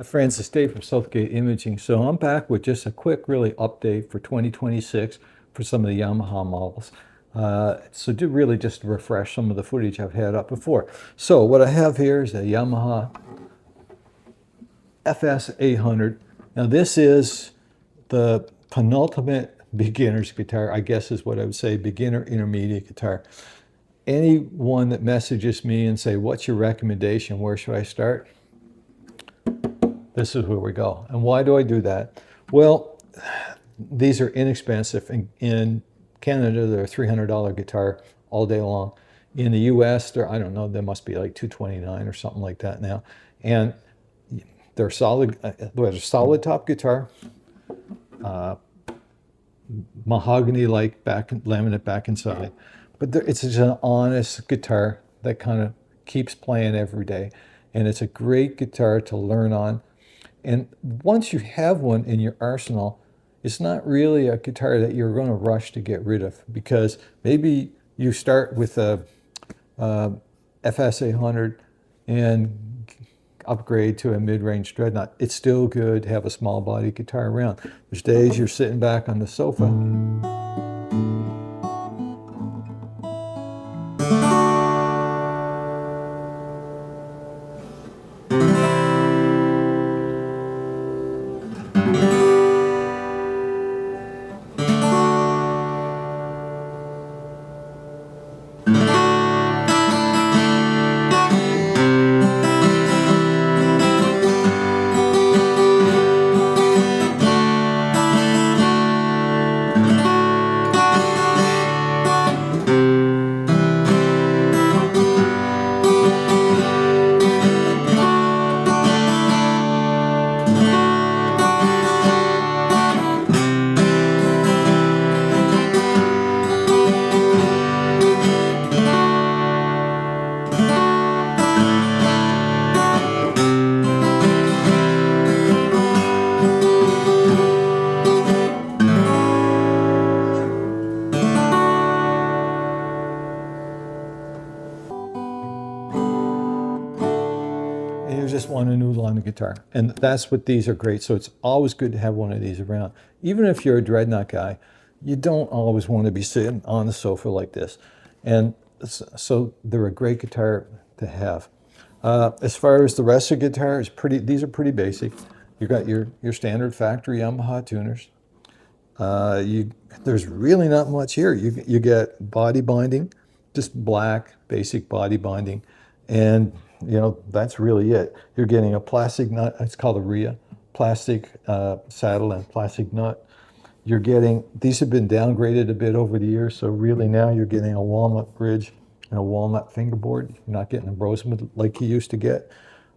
friends, it's Dave from Southgate Imaging. So I'm back with just a quick, really update for 2026 for some of the Yamaha models. So do really just refresh some of the footage I've had up before. So what I have here is a Yamaha FS800. Now this is the penultimate beginner's guitar, I guess is what I would say, beginner intermediate guitar. Anyone that messages me and say, what's your recommendation? Where should I start? This is where we go. And why do I do that? Well, these are inexpensive. In Canada, they're a $300 guitar all day long. In the US, they're, I don't know, they must be like $229 or something like that now. And they're solid, they're a solid top guitar, mahogany-like laminate back inside. But it's just an honest guitar that kind of keeps playing every day. And it's a great guitar to learn on. And once you have one in your arsenal, it's not really a guitar that you're going to rush to get rid of, because maybe you start with a FS800 and upgrade to a mid-range dreadnought. It's still good to have a small body guitar around. There's days you're sitting back on the sofa. And you just want a new line of guitar. And that's what these are great. So it's always good to have one of these around. Even if you're a dreadnought guy, you don't always want to be sitting on the sofa like this. And so they're a great guitar to have. As far as the rest of the guitar, these are pretty basic. You got your standard factory Yamaha tuners. There's really not much here. You get body binding, just black basic body binding, and that's really it. You're getting a plastic nut. It's called a RIA, plastic saddle and plastic nut. You're getting, these have been downgraded a bit over the years, so really now you're getting a walnut bridge and a walnut fingerboard. You're not getting a rosewood like you used to get.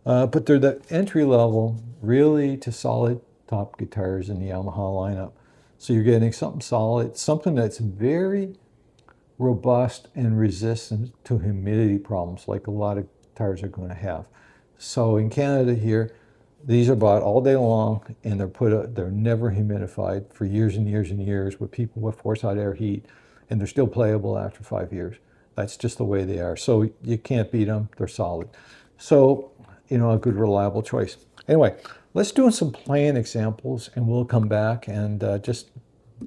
But they're the entry level, really, to solid top guitars in the Yamaha lineup. So you're getting something solid, something that's very robust and resistant to humidity problems, like a lot of guitars are going to have. So in Canada here, these are bought all day long, and they're never humidified for years and years and years with people with forced hot air heat, and they're still playable after 5 years. That's just the way they are. So you can't beat them. They're solid. So, a good, reliable choice. Anyway, let's do some playing examples, and we'll come back and just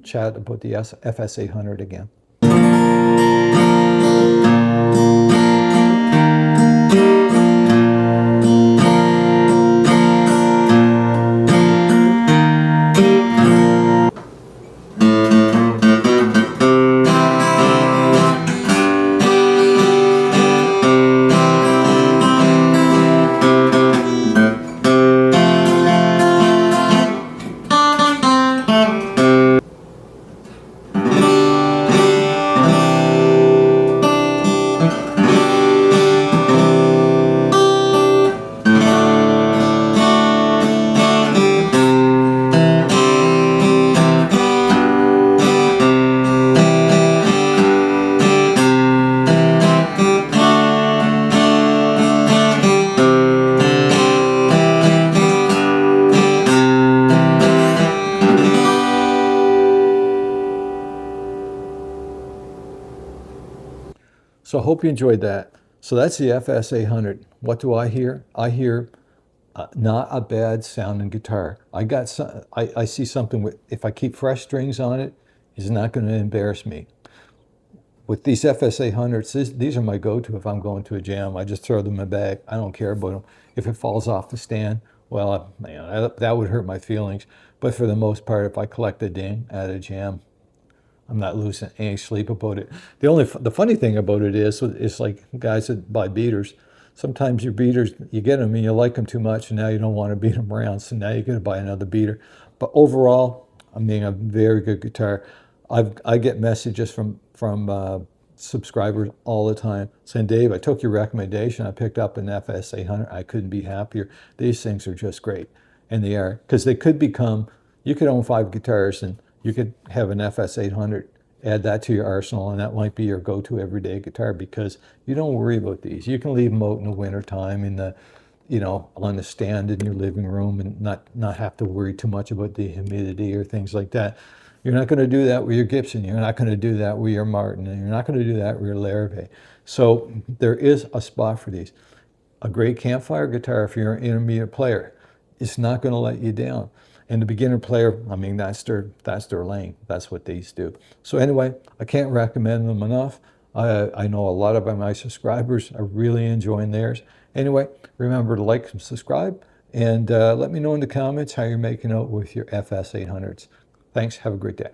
chat about the FS800 again. So I hope you enjoyed that. So that's the FS800. What do I hear? I hear Not a bad sounding guitar. I see something with, if I keep fresh strings on it, it's not going to embarrass me. With these FS800s, these are my go-to if I'm going to a jam. I just throw them in my bag. I don't care about them. If it falls off the stand, well, man, that would hurt my feelings. But for the most part, if I collect a ding at a jam, I'm not losing any sleep about it. The funny thing about it is, it's like guys that buy beaters. Sometimes your beaters, you get them and you like them too much, and now you don't want to beat them around. So now you got to buy another beater. But overall, I mean, a very good guitar. I get messages from subscribers all the time saying, Dave, I took your recommendation. I picked up an FS800. I couldn't be happier. These things are just great, and they are, because they could become. You could own 5 guitars and you could have an FS800, add that to your arsenal, and that might be your go-to everyday guitar, because you don't worry about these. You can leave them out in the wintertime in the, on the stand in your living room, and not have to worry too much about the humidity or things like that. You're not going to do that with your Gibson. You're not going to do that with your Martin, and you're not going to do that with your Larrivee. So there is a spot for these. A great campfire guitar, if you're an intermediate player, it's not going to let you down. And the beginner player, I mean, that's their lane. That's what these do. So anyway, I can't recommend them enough. I know a lot of my subscribers are really enjoying theirs. Anyway, remember to like and subscribe, and let me know in the comments how you're making out with your FS800s. Thanks. Have a great day.